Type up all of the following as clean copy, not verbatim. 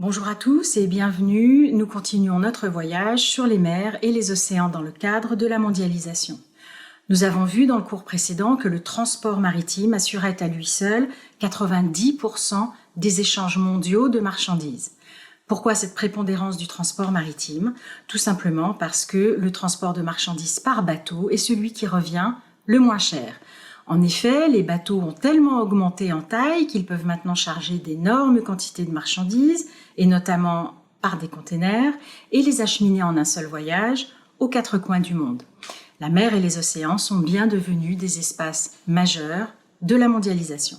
Bonjour à tous et bienvenue. Nous continuons notre voyage sur les mers et les océans dans le cadre de la mondialisation. Nous avons vu dans le cours précédent que le transport maritime assurait à lui seul 90% des échanges mondiaux de marchandises. Pourquoi cette prépondérance du transport maritime? Tout simplement parce que le transport de marchandises par bateau est celui qui revient le moins cher. En effet, les bateaux ont tellement augmenté en taille qu'ils peuvent maintenant charger d'énormes quantités de marchandises, et notamment par des containers, et les acheminer en un seul voyage aux quatre coins du monde. La mer et les océans sont bien devenus des espaces majeurs de la mondialisation.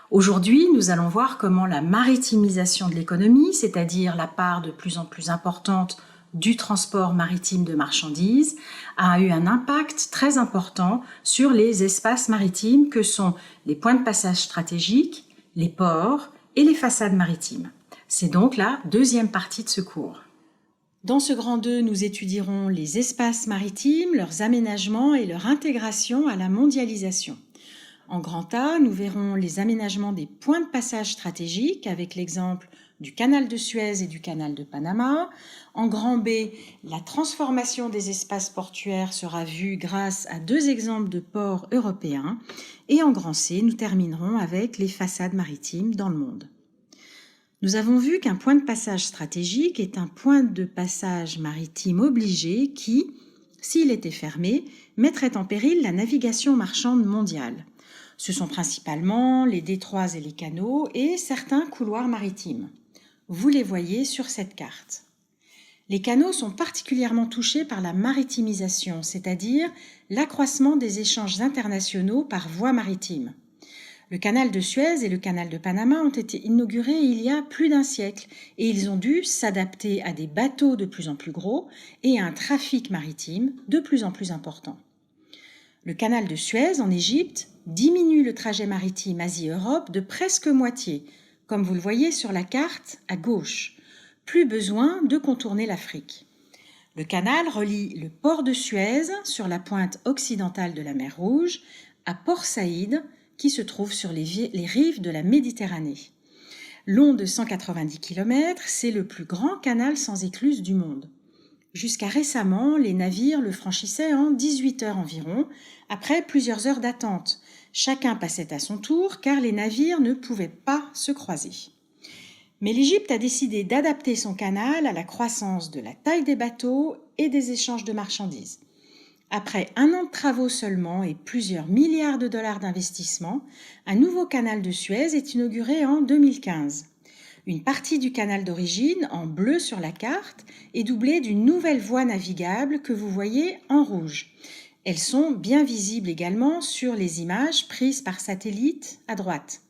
Aujourd'hui, nous allons voir comment la maritimisation de l'économie, c'est-à-dire la part de plus en plus importante du transport maritime de marchandises, a eu un impact très important sur les espaces maritimes que sont les points de passage stratégiques, les ports et les façades maritimes. C'est donc la deuxième partie de ce cours. Dans ce grand 2, nous étudierons les espaces maritimes, leurs aménagements et leur intégration à la mondialisation. En grand A, nous verrons les aménagements des points de passage stratégiques avec l'exemple du canal de Suez et du canal de Panama. En grand B, la transformation des espaces portuaires sera vue grâce à deux exemples de ports européens. Et en grand C, nous terminerons avec les façades maritimes dans le monde. Nous avons vu qu'un point de passage stratégique est un point de passage maritime obligé qui, s'il était fermé, mettrait en péril la navigation marchande mondiale. Ce sont principalement les détroits et les canaux et certains couloirs maritimes. Vous les voyez sur cette carte. Les canaux sont particulièrement touchés par la maritimisation, c'est-à-dire l'accroissement des échanges internationaux par voie maritime. Le canal de Suez et le canal de Panama ont été inaugurés il y a plus d'un siècle et ils ont dû s'adapter à des bateaux de plus en plus gros et à un trafic maritime de plus en plus important. Le canal de Suez en Égypte diminue le trajet maritime Asie-Europe de presque moitié, comme vous le voyez sur la carte à gauche. Plus besoin de contourner l'Afrique. Le canal relie le port de Suez sur la pointe occidentale de la mer Rouge à Port Saïd, qui se trouve sur les rives de la Méditerranée. Long de 190 km, c'est le plus grand canal sans écluse du monde. Jusqu'à récemment, les navires le franchissaient en 18 heures environ, après plusieurs heures d'attente. Chacun passait à son tour car les navires ne pouvaient pas se croiser. Mais l'Égypte a décidé d'adapter son canal à la croissance de la taille des bateaux et des échanges de marchandises. Après un an de travaux seulement et plusieurs milliards de dollars d'investissement, un nouveau canal de Suez est inauguré en 2015. Une partie du canal d'origine, en bleu sur la carte, est doublée d'une nouvelle voie navigable que vous voyez en rouge. Elles sont bien visibles également sur les images prises par satellite à droite.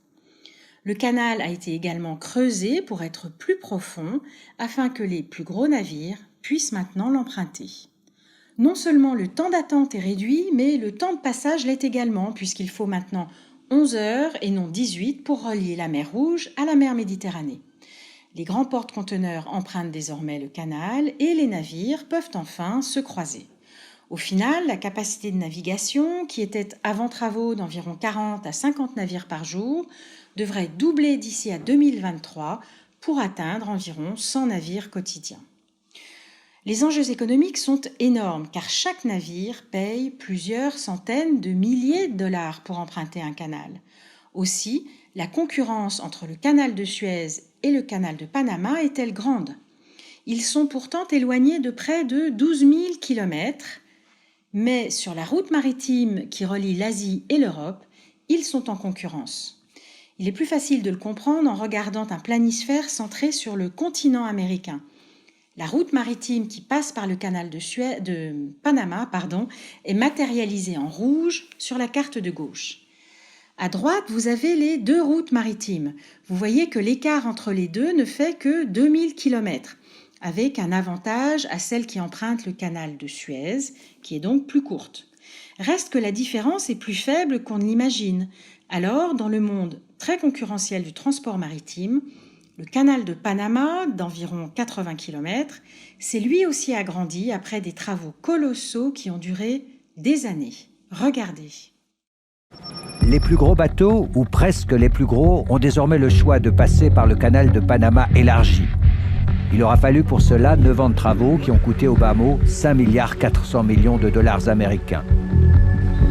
Le canal a été également creusé pour être plus profond afin que les plus gros navires puissent maintenant l'emprunter. Non seulement le temps d'attente est réduit, mais le temps de passage l'est également, puisqu'il faut maintenant 11 heures et non 18 pour relier la mer Rouge à la mer Méditerranée. Les grands porte-conteneurs empruntent désormais le canal et les navires peuvent enfin se croiser. Au final, la capacité de navigation, qui était avant travaux d'environ 40 à 50 navires par jour, devrait doubler d'ici à 2023 pour atteindre environ 100 navires quotidiens. Les enjeux économiques sont énormes car chaque navire paye plusieurs centaines de milliers de dollars pour emprunter un canal. Aussi, la concurrence entre le canal de Suez et le canal de Panama est-elle grande? Ils sont pourtant éloignés de près de 12 000 km, mais sur la route maritime qui relie l'Asie et l'Europe, ils sont en concurrence. Il est plus facile de le comprendre en regardant un planisphère centré sur le continent américain. La route maritime qui passe par le canal de Panama est matérialisée en rouge sur la carte de gauche. À droite, vous avez les deux routes maritimes. Vous voyez que l'écart entre les deux ne fait que 2000 km, avec un avantage à celle qui emprunte le canal de Suez, qui est donc plus courte. Reste que la différence est plus faible qu'on ne l'imagine. Alors, dans le monde très concurrentiel du transport maritime, le canal de Panama, d'environ 80 km, s'est lui aussi agrandi après des travaux colossaux qui ont duré des années. Regardez. Les plus gros bateaux, ou presque les plus gros, ont désormais le choix de passer par le canal de Panama élargi. Il aura fallu pour cela 9 ans de travaux qui ont coûté au bas mot 5,4 milliards de dollars américains.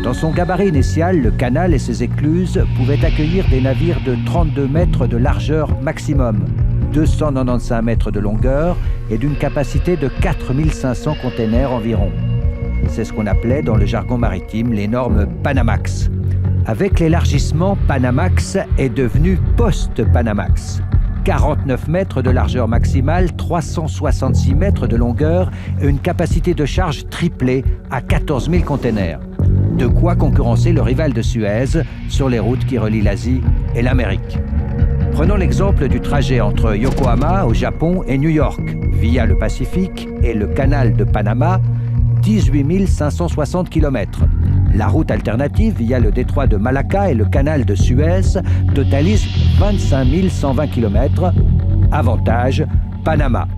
Dans son gabarit initial, le canal et ses écluses pouvaient accueillir des navires de 32 mètres de largeur maximum, 295 mètres de longueur et d'une capacité de 4500 containers environ. C'est ce qu'on appelait dans le jargon maritime les normes Panamax. Avec l'élargissement, Panamax est devenu Post-Panamax. 49 mètres de largeur maximale, 366 mètres de longueur et une capacité de charge triplée à 14 000 containers. De quoi concurrencer le rival de Suez sur les routes qui relient l'Asie et l'Amérique. Prenons l'exemple du trajet entre Yokohama au Japon et New York, via le Pacifique et le canal de Panama, 18 560 km. La route alternative via le détroit de Malacca et le canal de Suez totalise 25 120 km. Avantage, Panama.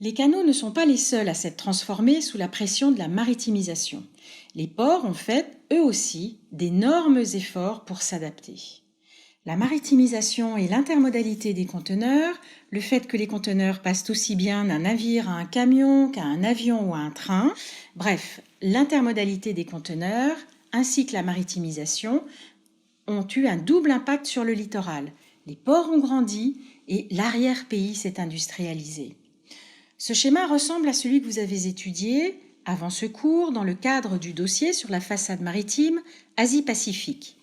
Les canaux ne sont pas les seuls à s'être transformés sous la pression de la maritimisation. Les ports ont fait, eux aussi, d'énormes efforts pour s'adapter. La maritimisation et l'intermodalité des conteneurs, le fait que les conteneurs passent aussi bien d'un navire à un camion qu'à un avion ou à un train, bref, l'intermodalité des conteneurs ainsi que la maritimisation ont eu un double impact sur le littoral. Les ports ont grandi et l'arrière-pays s'est industrialisé. Ce schéma ressemble à celui que vous avez étudié avant ce cours dans le cadre du dossier sur la façade maritime Asie-Pacifique.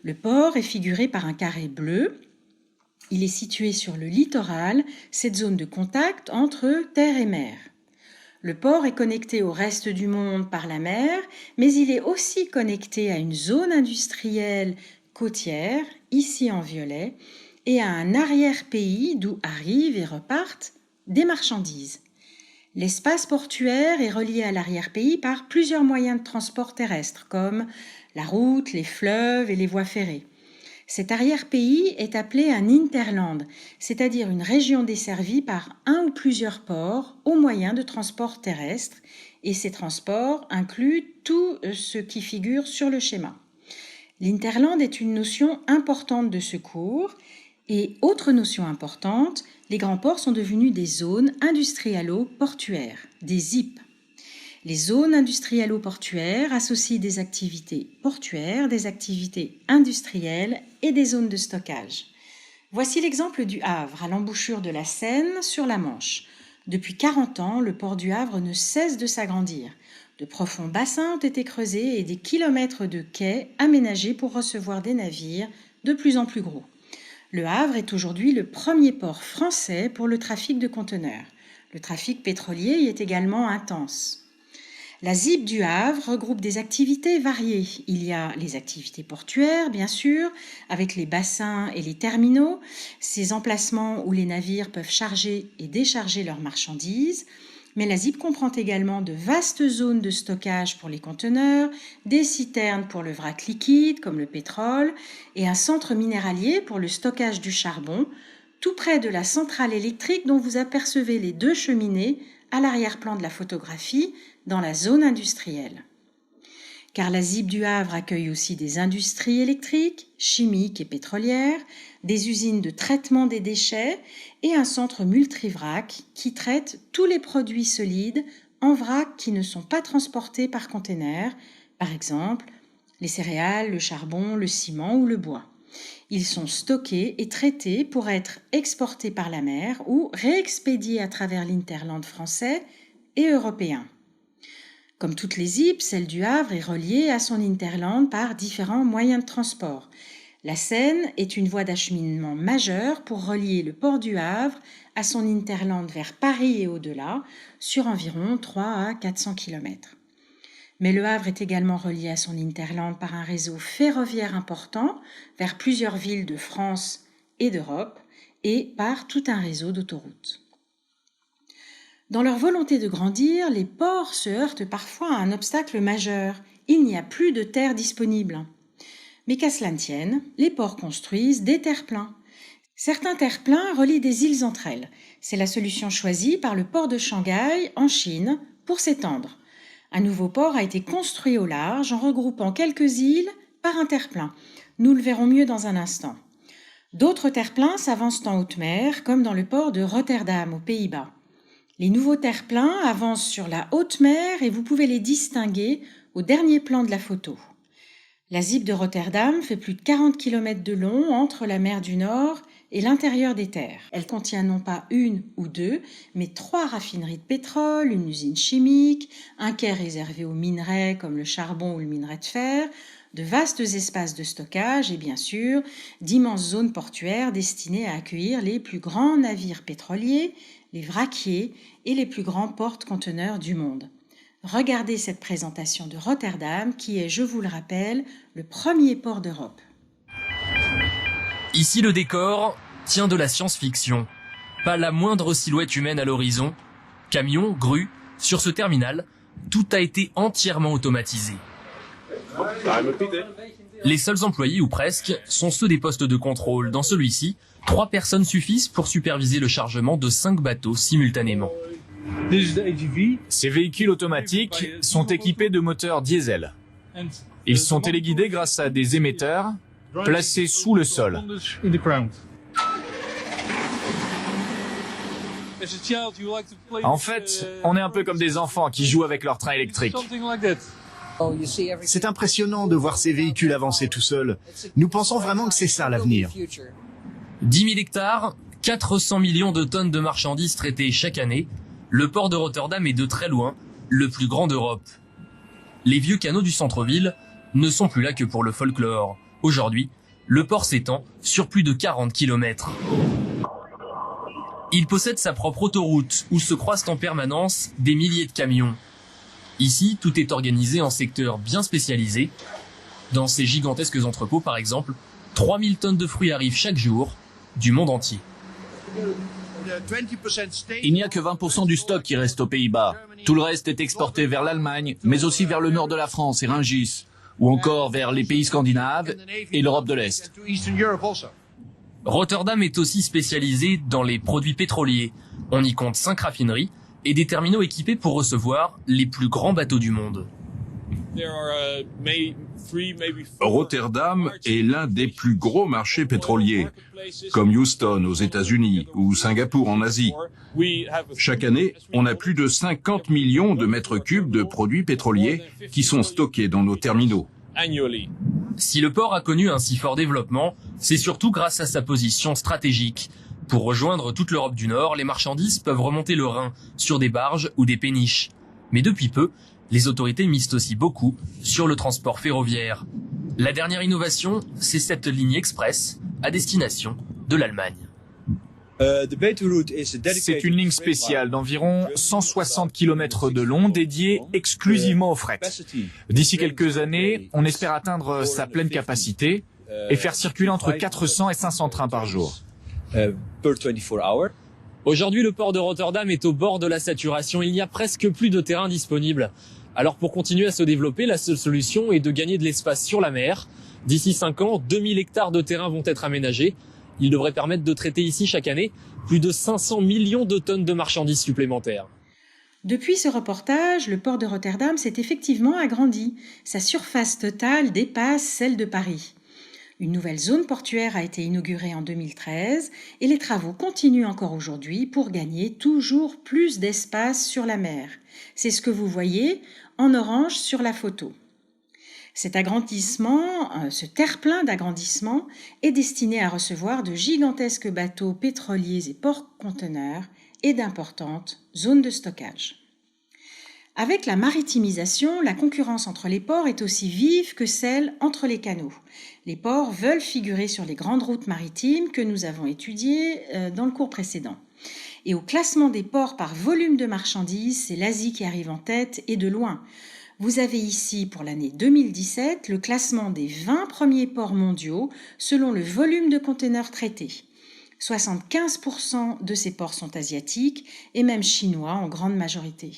Le port est figuré par un carré bleu. Il est situé sur le littoral, cette zone de contact entre terre et mer. Le port est connecté au reste du monde par la mer, mais il est aussi connecté à une zone industrielle côtière, ici en violet, et à un arrière-pays d'où arrivent et repartent des marchandises. L'espace portuaire est relié à l'arrière-pays par plusieurs moyens de transport terrestre, comme la route, les fleuves et les voies ferrées. Cet arrière-pays est appelé un hinterland, c'est-à-dire une région desservie par un ou plusieurs ports au moyen de transport terrestre, et ces transports incluent tout ce qui figure sur le schéma. L'interland est une notion importante de ce cours, et autre notion importante, les grands ports sont devenus des zones industrialo-portuaires, des ZIP. Les zones industrialo-portuaires associent des activités portuaires, des activités industrielles et des zones de stockage. Voici l'exemple du Havre, à l'embouchure de la Seine sur la Manche. Depuis 40 ans, le port du Havre ne cesse de s'agrandir. De profonds bassins ont été creusés et des kilomètres de quais aménagés pour recevoir des navires de plus en plus gros. Le Havre est aujourd'hui le premier port français pour le trafic de conteneurs. Le trafic pétrolier y est également intense. La ZIP du Havre regroupe des activités variées. Il y a les activités portuaires, bien sûr, avec les bassins et les terminaux, ces emplacements où les navires peuvent charger et décharger leurs marchandises. Mais la ZIP comprend également de vastes zones de stockage pour les conteneurs, des citernes pour le vrac liquide, comme le pétrole, et un centre minéralier pour le stockage du charbon, tout près de la centrale électrique dont vous apercevez les deux cheminées à l'arrière-plan de la photographie, dans la zone industrielle. Car la ZIP du Havre accueille aussi des industries électriques, chimiques et pétrolières, des usines de traitement des déchets et un centre multivrac qui traite tous les produits solides en vrac qui ne sont pas transportés par container, par exemple les céréales, le charbon, le ciment ou le bois. Ils sont stockés et traités pour être exportés par la mer ou réexpédiés à travers l'interland français et européen. Comme toutes les ZIP, celle du Havre est reliée à son hinterland par différents moyens de transport. La Seine est une voie d'acheminement majeure pour relier le port du Havre à son hinterland vers Paris et au-delà, sur environ 3 à 400 km. Mais le Havre est également relié à son hinterland par un réseau ferroviaire important vers plusieurs villes de France et d'Europe et par tout un réseau d'autoroutes. Dans leur volonté de grandir, les ports se heurtent parfois à un obstacle majeur. Il n'y a plus de terre disponible. Mais qu'à cela ne tienne, les ports construisent des terre-pleins. Certains terre-pleins relient des îles entre elles. C'est la solution choisie par le port de Shanghai, en Chine, pour s'étendre. Un nouveau port a été construit au large en regroupant quelques îles par un terre-plein. Nous le verrons mieux dans un instant. D'autres terre-pleins s'avancent en haute mer, comme dans le port de Rotterdam, aux Pays-Bas. Les nouveaux terre-pleins avancent sur la haute mer et vous pouvez les distinguer au dernier plan de la photo. La ZIP de Rotterdam fait plus de 40 km de long entre la mer du Nord et l'intérieur des terres. Elle contient non pas une ou deux, mais 3 raffineries de pétrole, une usine chimique, un quai réservé aux minerais comme le charbon ou le minerai de fer, de vastes espaces de stockage et bien sûr d'immenses zones portuaires destinées à accueillir les plus grands navires pétroliers, les vraquiers et les plus grands porte-conteneurs du monde. Regardez cette présentation de Rotterdam qui est, je vous le rappelle, le premier port d'Europe. Ici, le décor tient de la science-fiction. Pas la moindre silhouette humaine à l'horizon. Camions, grues, sur ce terminal, tout a été entièrement automatisé. Les seuls employés, ou presque, sont ceux des postes de contrôle. Dans celui-ci, 3 personnes suffisent pour superviser le chargement de 5 bateaux simultanément. Ces véhicules automatiques sont équipés de moteurs diesel. Ils sont téléguidés grâce à des émetteurs placés sous le sol. En fait, on est un peu comme des enfants qui jouent avec leur train électrique. C'est impressionnant de voir ces véhicules avancer tout seuls. Nous pensons vraiment que c'est ça l'avenir. 10 000 hectares, 400 millions de tonnes de marchandises traitées chaque année. Le port de Rotterdam est de très loin le plus grand d'Europe. Les vieux canaux du centre-ville ne sont plus là que pour le folklore. Aujourd'hui, le port s'étend sur plus de 40 km. Il possède sa propre autoroute où se croisent en permanence des milliers de camions. Ici, tout est organisé en secteurs bien spécialisés. Dans ces gigantesques entrepôts, par exemple, 3000 tonnes de fruits arrivent chaque jour du monde entier. Il n'y a que 20% du stock qui reste aux Pays-Bas. Tout le reste est exporté vers l'Allemagne, mais aussi vers le nord de la France et Rungis, ou encore vers les pays scandinaves et l'Europe de l'Est. Rotterdam est aussi spécialisé dans les produits pétroliers. On y compte 5 raffineries et des terminaux équipés pour recevoir les plus grands bateaux du monde. Rotterdam est l'un des plus gros marchés pétroliers, comme Houston aux États-Unis ou Singapour en Asie. Chaque année, on a plus de 50 millions de mètres cubes de produits pétroliers qui sont stockés dans nos terminaux. Si le port a connu un si fort développement, c'est surtout grâce à sa position stratégique. Pour rejoindre toute l'Europe du Nord, les marchandises peuvent remonter le Rhin sur des barges ou des péniches. Mais depuis peu, les autorités misent aussi beaucoup sur le transport ferroviaire. La dernière innovation, c'est cette ligne express à destination de l'Allemagne. C'est une ligne spéciale d'environ 160 km de long dédiée exclusivement au fret. D'ici quelques années, on espère atteindre sa pleine capacité et faire circuler entre 400 et 500 trains par jour. Aujourd'hui, le port de Rotterdam est au bord de la saturation. Il n'y a presque plus de terrain disponible. Alors pour continuer à se développer, la seule solution est de gagner de l'espace sur la mer. D'ici 5 ans, 2000 hectares de terrain vont être aménagés. Ils devraient permettre de traiter ici chaque année plus de 500 millions de tonnes de marchandises supplémentaires. Depuis ce reportage, le port de Rotterdam s'est effectivement agrandi. Sa surface totale dépasse celle de Paris. Une nouvelle zone portuaire a été inaugurée en 2013 et les travaux continuent encore aujourd'hui pour gagner toujours plus d'espace sur la mer. C'est ce que vous voyez en orange sur la photo. Cet agrandissement, ce terre-plein d'agrandissement est destiné à recevoir de gigantesques bateaux pétroliers et porte-conteneurs et d'importantes zones de stockage. Avec la maritimisation, la concurrence entre les ports est aussi vive que celle entre les canaux. Les ports veulent figurer sur les grandes routes maritimes que nous avons étudiées dans le cours précédent. Et au classement des ports par volume de marchandises, c'est l'Asie qui arrive en tête et de loin. Vous avez ici, pour l'année 2017, le classement des 20 premiers ports mondiaux selon le volume de conteneurs traités. 75% de ces ports sont asiatiques et même chinois en grande majorité.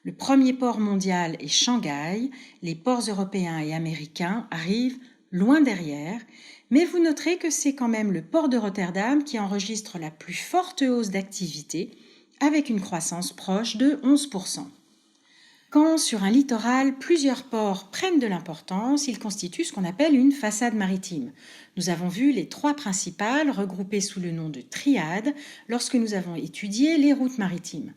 Le premier port mondial est Shanghai, les ports européens et américains arrivent loin derrière, mais vous noterez que c'est quand même le port de Rotterdam qui enregistre la plus forte hausse d'activité avec une croissance proche de 11%. Quand sur un littoral, plusieurs ports prennent de l'importance, ils constituent ce qu'on appelle une façade maritime. Nous avons vu les 3 principales regroupées sous le nom de triade lorsque nous avons étudié les routes maritimes.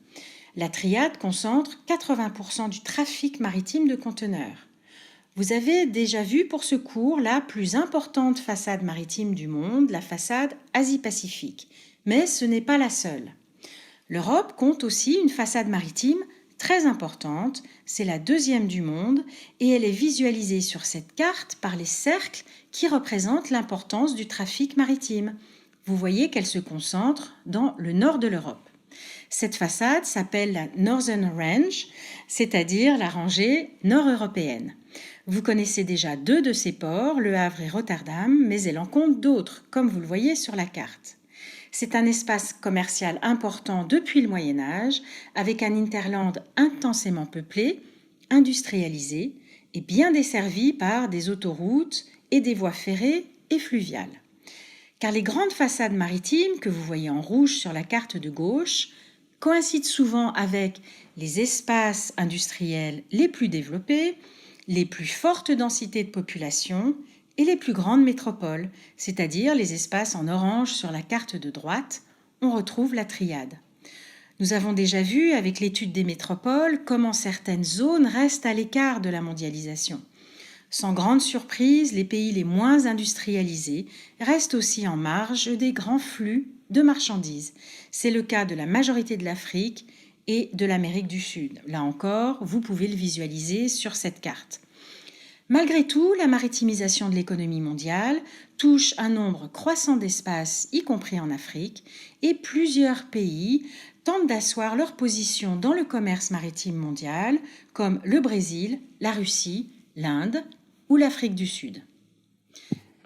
La triade concentre 80% du trafic maritime de conteneurs. Vous avez déjà vu pour ce cours la plus importante façade maritime du monde, la façade Asie-Pacifique. Mais ce n'est pas la seule. L'Europe compte aussi une façade maritime très importante, c'est la 2e du monde et elle est visualisée sur cette carte par les cercles qui représentent l'importance du trafic maritime. Vous voyez qu'elle se concentre dans le nord de l'Europe. Cette façade s'appelle la Northern Range, c'est-à-dire la rangée nord-européenne. Vous connaissez déjà 2 de ces ports, Le Havre et Rotterdam, mais elle en compte d'autres, comme vous le voyez sur la carte. C'est un espace commercial important depuis le Moyen-Âge, avec un hinterland intensément peuplé, industrialisé et bien desservi par des autoroutes et des voies ferrées et fluviales. Car les grandes façades maritimes que vous voyez en rouge sur la carte de gauche coïncident souvent avec les espaces industriels les plus développés, les plus fortes densités de population et les plus grandes métropoles, c'est-à-dire les espaces en orange sur la carte de droite, on retrouve la triade. Nous avons déjà vu avec l'étude des métropoles comment certaines zones restent à l'écart de la mondialisation. Sans grande surprise, les pays les moins industrialisés restent aussi en marge des grands flux de marchandises. C'est le cas de la majorité de l'Afrique et de l'Amérique du Sud. Là encore, vous pouvez le visualiser sur cette carte. Malgré tout, la maritimisation de l'économie mondiale touche un nombre croissant d'espaces, y compris en Afrique, et plusieurs pays tentent d'asseoir leur position dans le commerce maritime mondial, comme le Brésil, la Russie, l'Inde ou l'Afrique du Sud.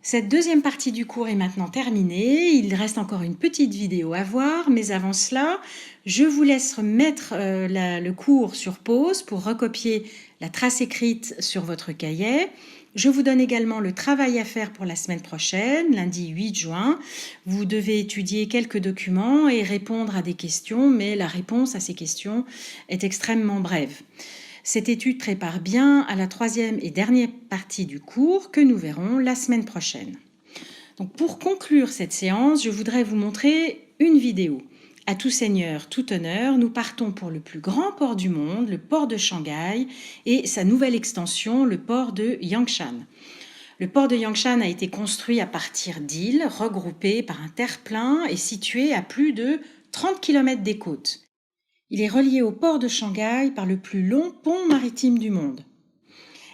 Cette 2e partie du cours est maintenant terminée. Il reste encore une petite vidéo à voir, mais avant cela, je vous laisse mettre le cours sur pause pour recopier la trace écrite sur votre cahier. Je vous donne également le travail à faire pour la semaine prochaine, lundi 8 juin. Vous devez étudier quelques documents et répondre à des questions, mais la réponse à ces questions est extrêmement brève. Cette étude prépare bien à la 3e et dernière partie du cours que nous verrons la semaine prochaine. Donc pour conclure cette séance, je voudrais vous montrer une vidéo. À tout seigneur, tout honneur, nous partons pour le plus grand port du monde, le port de Shanghai et sa nouvelle extension, le port de Yangshan. Le port de Yangshan a été construit à partir d'îles regroupées par un terre-plein et situé à plus de 30 km des côtes. Il est relié au port de Shanghai par le plus long pont maritime du monde.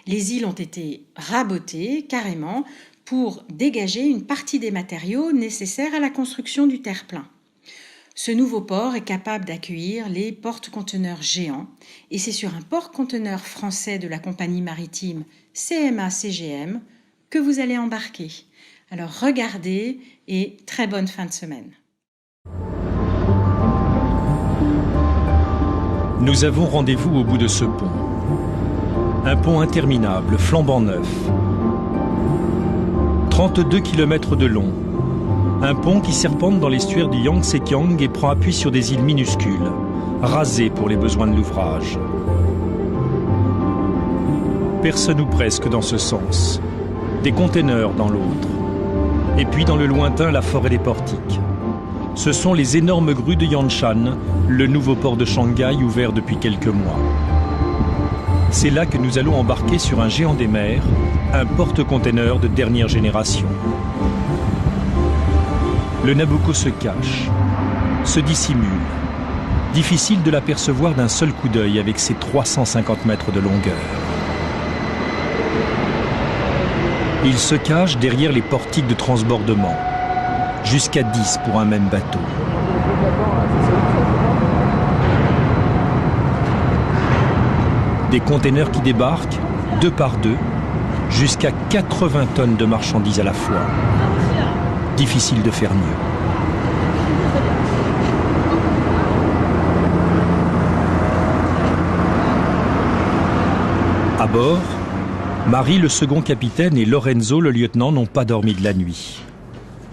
Les îles ont été rabotées carrément pour dégager une partie des matériaux nécessaires à la construction du terre-plein. Ce nouveau port est capable d'accueillir les porte-conteneurs géants et c'est sur un porte-conteneur français de la compagnie maritime CMA-CGM que vous allez embarquer. Alors regardez et très bonne fin de semaine. Nous avons rendez-vous au bout de ce pont. Un pont interminable, flambant neuf. 32 km de long. Un pont qui serpente dans l'estuaire du Yangtze-Kiang et prend appui sur des îles minuscules, rasées pour les besoins de l'ouvrage. Personne ou presque dans ce sens. Des containers dans l'autre. Et puis dans le lointain, la forêt des portiques. Ce sont les énormes grues de Yangshan, le nouveau port de Shanghai ouvert depuis quelques mois. C'est là que nous allons embarquer sur un géant des mers, un porte-container de dernière génération. Le Nabucco se cache, se dissimule. Difficile de l'apercevoir d'un seul coup d'œil avec ses 350 mètres de longueur. Il se cache derrière les portiques de transbordement. Jusqu'à 10 pour un même bateau. Des containers qui débarquent, 2 par 2, jusqu'à 80 tonnes de marchandises à la fois. Difficile de faire mieux. À bord, Marie, le second capitaine, et Lorenzo, le lieutenant, n'ont pas dormi de la nuit.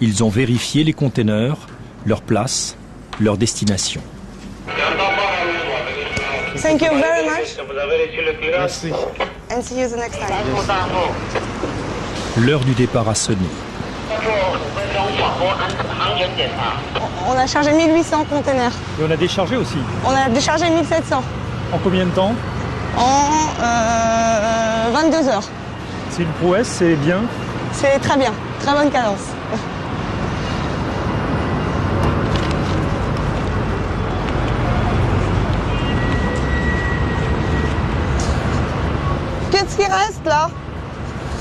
Ils ont vérifié les containers, leur place, leur destination. Thank you very much. Merci. And see you the next time. L'heure du départ a sonné. On a chargé 1800 containers. Et on a déchargé aussi. On a déchargé 1700 En combien de temps? en 22 heures. C'est une prouesse, c'est bien. C'est très bien, très bonne cadence. Qu'est-ce qui reste là?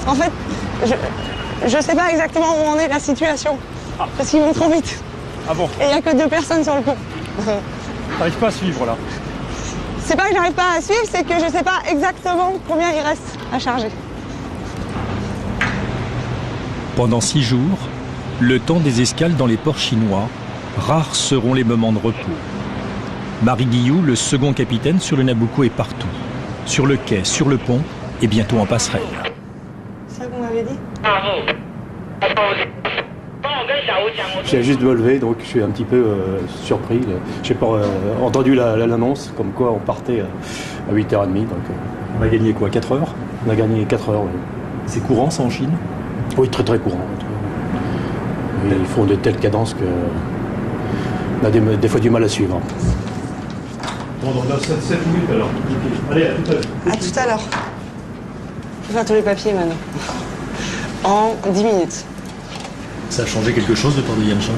En fait, je sais pas exactement où en est la situation. Parce qu'ils vont trop vite. Ah bon? Et il n'y a que 2 personnes sur le pont. T'arrives pas à suivre là? C'est pas que j'arrive pas à suivre, c'est que je sais pas exactement combien il reste à charger. Pendant 6 jours, le temps des escales dans les ports chinois, rares seront les moments de repos. Marie Guillou, le second capitaine sur le Nabucco, est partout. Sur le quai, sur le pont et bientôt en passerelle. C'est ça que vous m'avez dit? Je viens juste de me lever, donc je suis un petit peu surpris. J'ai pas entendu l'annonce, comme quoi on partait à 8h30. Donc, on a gagné quoi, 4 heures? On a gagné 4 heures, oui. C'est courant ça en Chine? Oui, très très courant. Et ils font de telles cadences que on a des fois du mal à suivre. Bon, donc on a 7 minutes alors. Allez, à tout à l'heure. À tout à l'heure. Je vais faire tous les papiers maintenant. En 10 minutes. Ça a changé quelque chose de temps de Yanshan?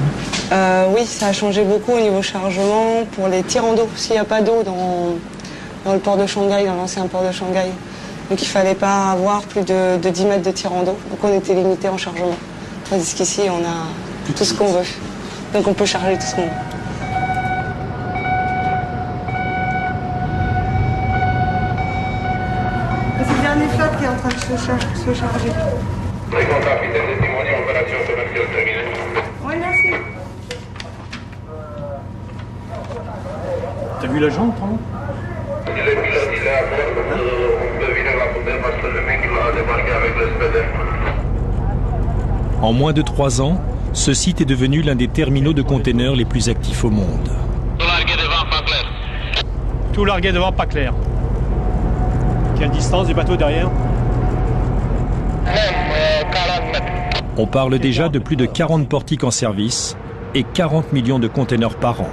Oui, ça a changé beaucoup au niveau chargement pour les tirants d'eau. S'il n'y a pas d'eau dans le port de Shanghai, dans l'ancien port de Shanghai. Donc il ne fallait pas avoir plus de 10 mètres de tirant d'eau. Donc on était limité en chargement. Tandis qu'ici, on a tout ce qu'on veut. Donc on peut charger tout ce qu'on veut. C'est le dernier flot qui est en train de se charger. Très content, capitaine de témoigner, opération commerciale terminée. Oui, merci. T'as vu la jante, pardon? Le pilote, il est à bord. On peut virer la poubelle parce que le mec, il a débarqué avec le SPDF. En moins de 3 ans, ce site est devenu l'un des terminaux de containers les plus actifs au monde. Tout largué devant, pas clair. Tout largué devant, pas clair. Quelle distance du bateau derrière? Même 40 mètres. On parle déjà de plus de 40 portiques en service et 40 millions de containers par an.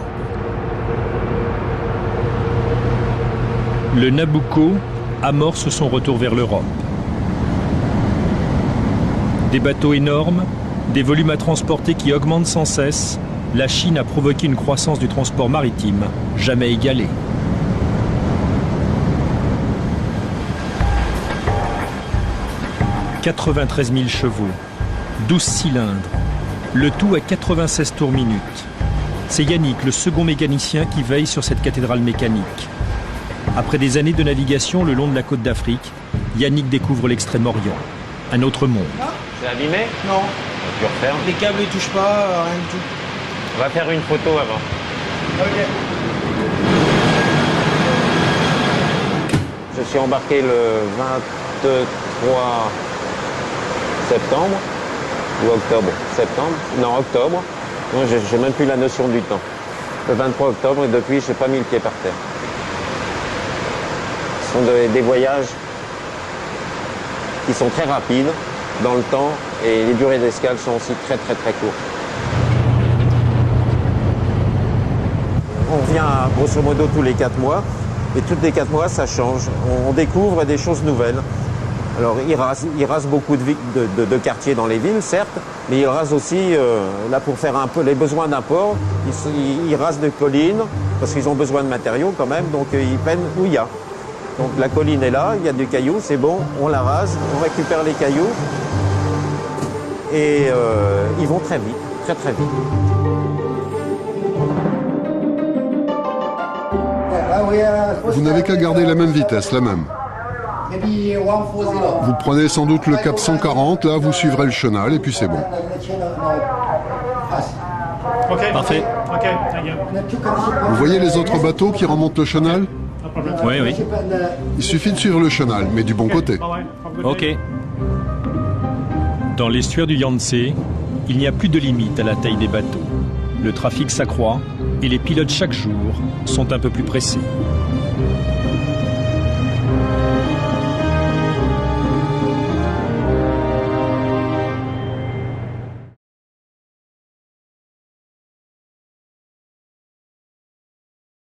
Le Nabucco amorce son retour vers l'Europe. Des bateaux énormes, des volumes à transporter qui augmentent sans cesse, la Chine a provoqué une croissance du transport maritime jamais égalée. « 93 000 chevaux, 12 cylindres, le tout à 96 tours minute. C'est Yannick, le second mécanicien, qui veille sur cette cathédrale mécanique. Après des années de navigation le long de la côte d'Afrique, Yannick découvre l'Extrême-Orient, un autre monde. C'est abîmé? Non. Tu refermes. Les câbles ne touchent pas, rien du tout. On va faire une photo avant. Ok. Je suis embarqué le 23 septembre ou octobre. Septembre? Non, octobre. Non, j'ai même plus la notion du temps. Le 23 octobre et depuis, je n'ai pas mis le pied par terre. Ce sont des voyages qui sont très rapides dans le temps et les durées d'escale sont aussi très très très courtes. On vient grosso modo tous les 4 mois et tous les 4 mois ça change. On découvre des choses nouvelles. Alors ils rasent beaucoup de quartiers dans les villes certes, mais ils rasent aussi, là pour faire un peu les besoins d'un port, ils rasent des collines parce qu'ils ont besoin de matériaux quand même, donc ils prennent où il y a. Donc la colline est là, il y a du caillou, c'est bon, on la rase, on récupère les cailloux et ils vont très vite, très très vite. Vous n'avez qu'à garder la même vitesse, la même. Vous prenez sans doute le cap 140, là vous suivrez le chenal et puis c'est bon. Ok, parfait. Ok, vous voyez les autres bateaux qui remontent le chenal? Oui, oui. Il suffit de suivre le chenal, mais du bon côté. Ok. Dans l'estuaire du Yangtze, il n'y a plus de limite à la taille des bateaux. Le trafic s'accroît et les pilotes chaque jour sont un peu plus pressés.